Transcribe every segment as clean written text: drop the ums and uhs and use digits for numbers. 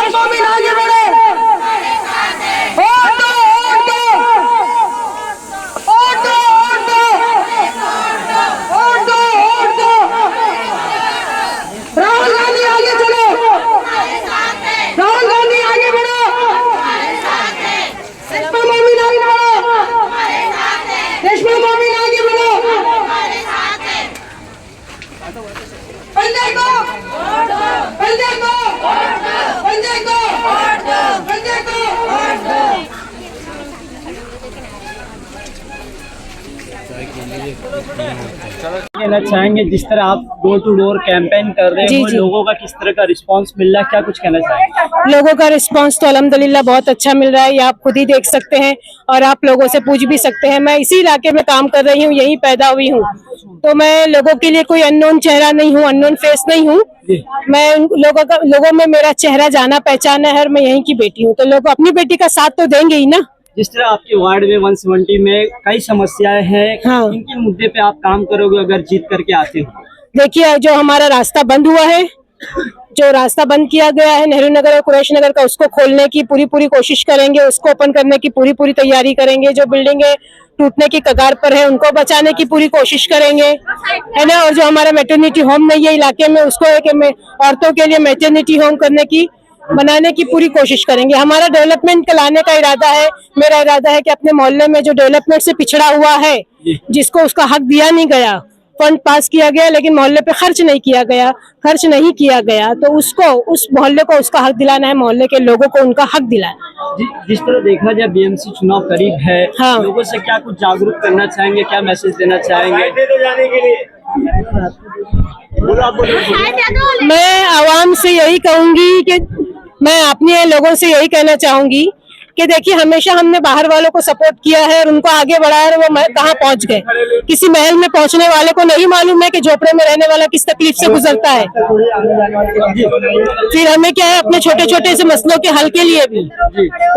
आगे बढ़ो, वोट दो, वोट दो, वोट दो, वोट दो, वोट दो, वोट दो। राहुल गांधी आगे चलो, राहुल गांधी आगे बढ़ो, रेशमा मोमिन आगे बढ़ो, रेशमा मोमिन आगे बढ़ो। पंजाब को, पंजाब को, पंजाब को, पंजाब को। कहना चाहेंगे जिस तरह आप डोर टू डोर कैंपेन कर रहे हो, लोगों का किस तरह का रिस्पांस मिल रहा है, क्या कुछ कहना चाहेंगे? लोगों का रिस्पांस तो अल्हम्दुलिल्लाह बहुत अच्छा मिल रहा है, ये आप खुद ही देख सकते हैं और आप लोगों से पूछ भी सकते हैं। मैं इसी इलाके में काम कर रही हूँ, यहीं पैदा हुई हूँ, तो मैं लोगों के लिए कोई अननोन चेहरा नहीं हूँ, अननोन फेस नहीं हूँ। मैं लोगों में मेरा चेहरा जाना पहचाना है और मैं यहीं की बेटी हूँ, तो लोग अपनी बेटी का साथ तो देंगे ही ना। जिस तरह आपके वार्ड में 170 में कई समस्याएं हैं, हाँ। किन मुद्दे पे आप काम करोगे अगर जीत करके आते हो? देखिए, जो हमारा रास्ता बंद हुआ है, जो रास्ता बंद किया गया है नेहरू नगर और कुरैश नगर का, उसको खोलने की पूरी कोशिश करेंगे, उसको ओपन करने की पूरी तैयारी करेंगे। जो बिल्डिंगें टूटने की कगार पर है उनको बचाने की पूरी कोशिश करेंगे, है ना। और जो हमारा मैटरनिटी होम नहीं है इलाके में, उसको औरतों के लिए मैटरनिटी होम बनाने की पूरी कोशिश करेंगे। हमारा डेवलपमेंट लाने का इरादा है, मेरा इरादा है कि अपने मोहल्ले में जो डेवलपमेंट से पिछड़ा हुआ है, जिसको उसका हक दिया नहीं गया, फंड पास किया गया लेकिन मोहल्ले पे खर्च नहीं किया गया, तो उसको, उस मोहल्ले को उसका हक दिलाना है, मोहल्ले के लोगों को उनका हक दिलाना है। जिस तरह देखा जाए बीएमसी चुनाव करीब है, हाँ। लोगों से क्या कुछ जागरूक करना चाहेंगे, क्या मैसेज देना चाहेंगे? मैं आवाम से यही कहूंगी कि मैं अपने लोगों से यही कहना चाहूंगी कि देखिए, हमेशा हमने बाहर वालों को सपोर्ट किया है और उनको आगे बढ़ाया और वो कहाँ पहुंच गए। किसी महल में पहुंचने वाले को नहीं मालूम है कि झोपड़े में रहने वाला किस तकलीफ से गुजरता है। फिर हमें क्या है, अपने छोटे छोटे से मसलों के हल के लिए भी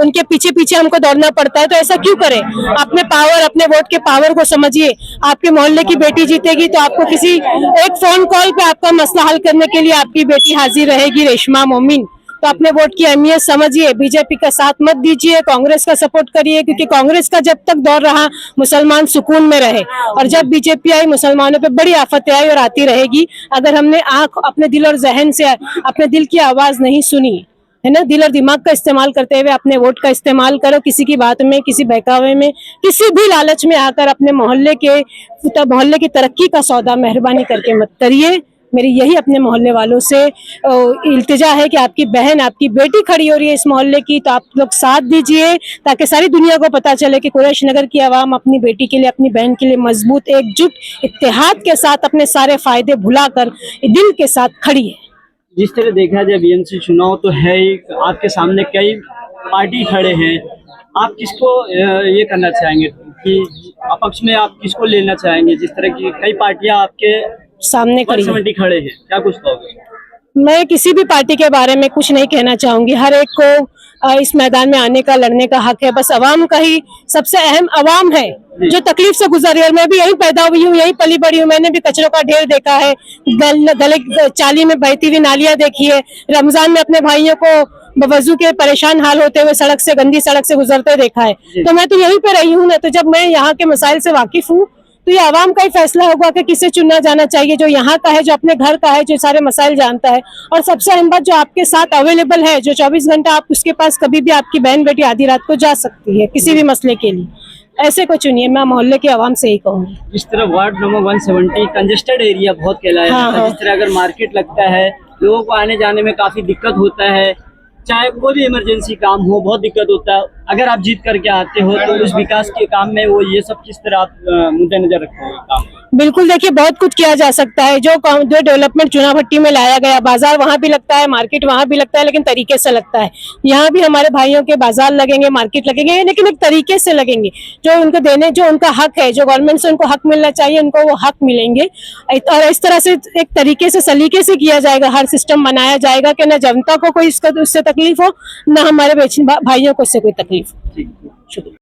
उनके पीछे हमको दौड़ना पड़ता है। तो ऐसा क्यों करें? अपने पावर, अपने वोट के पावर को समझिए। आपके मोहल्ले की बेटी जीतेगी तो आपको किसी एक फोन कॉल पे आपका मसला हल करने के लिए आपकी बेटी हाजिर रहेगी, रेशमा मोमिन। तो अपने वोट की अहमियत समझिए, बीजेपी का साथ मत दीजिए, कांग्रेस का सपोर्ट करिए, क्योंकि कांग्रेस का जब तक दौर रहा मुसलमान सुकून में रहे, और जब बीजेपी आई मुसलमानों पे बड़ी आफतें आई और आती रहेगी। अगर हमने आंख, अपने दिल और जहन से अपने दिल की आवाज नहीं सुनी, है ना, दिल और दिमाग का इस्तेमाल करते हुए अपने वोट का इस्तेमाल करो। किसी की बात में, किसी बहकावे में, किसी भी लालच में आकर अपने मोहल्ले की तरक्की का सौदा मेहरबानी करके मत करिए। मेरी यही अपने मोहल्ले वालों से इल्तिजा है कि आपकी बहन, आपकी बेटी खड़ी हो रही है इस मोहल्ले की, तो आप लोग साथ दीजिए, ताकि सारी दुनिया को पता चले कि कुरैश नगर की आवाम अपनी बेटी के लिए, अपनी बहन के लिए मजबूत, एकजुट, इत्तेहाद के साथ अपने सारे फायदे भुलाकर दिल के साथ खड़ी है। जिस तरह देखा जाए बीएमसी चुनाव तो है ही, आपके सामने कई पार्टी खड़े हैं, आप किसको ये करना चाहेंगे कि अपक्ष में आप किसको लेना चाहेंगे? जिस तरह की कई पार्टियां आपके सामने खड़े हैं, क्या कुछ कहोगे? मैं किसी भी पार्टी के बारे में कुछ नहीं कहना चाहूंगी। हर एक को इस मैदान में आने का, लड़ने का हक है। बस अवाम का ही, सबसे अहम अवाम है जो तकलीफ से गुजर रही है। और मैं भी यहीं पैदा हुई हूँ, यहीं पली बड़ी हूँ। मैंने भी कचरों का ढेर देखा है, गले चाली में बहती हुई नालियां देखी है, रमजान में अपने भाइयों को वजू के परेशान हाल होते हुए गंदी सड़क से गुजरते देखा है। तो मैं तो यहीं पे रही हूँ ना, तो जब मैं यहाँ के मसाइल से वाकिफ हूँ, तो ये आवाम का ही फैसला होगा कि किसे चुनना जाना चाहिए, जो यहाँ का है, जो अपने घर का है, जो सारे मसाइल जानता है। और सबसे अहम बात, जो आपके साथ अवेलेबल है, जो 24 घंटा आप उसके पास, कभी भी आपकी बहन बेटी आधी रात को जा सकती है किसी भी मसले के लिए। ऐसे को चुनिए, मैं मोहल्ले के आवाम से ही कहूँगी। जिस तरह वार्ड नंबर 170 कंजेस्टेड एरिया बहुत कहलाया जाता है, जिस तरह अगर मार्केट लगता है, लोगों को आने जाने में काफी दिक्कत होता है, चाहे कोई भी इमरजेंसी काम हो, बहुत दिक्कत होता है। अगर आप जीत करके आते हो तो उस विकास के काम में वो ये सब किस तरह आप मुद्देनजर रखते हो काम? बिल्कुल, देखिए, बहुत कुछ किया जा सकता है। जो डेवलपमेंट चुनाभट्टी में लाया गया, बाजार वहाँ भी लगता है, मार्केट वहाँ भी लगता है, लेकिन तरीके से लगता है। यहाँ भी हमारे भाइयों के बाजार लगेंगे, मार्केट लगेंगे, लेकिन एक तरीके से लगेंगे। जो उनको देने, जो उनका हक है, जो गवर्नमेंट से उनको हक मिलना चाहिए, उनको वो हक मिलेंगे। और इस तरह से एक तरीके से, सलीके से किया जाएगा, हर सिस्टम बनाया जाएगा कि न जनता को कोई उससे तकलीफ हो, न हमारे भाइयों को इससे कोई तकलीफ हो।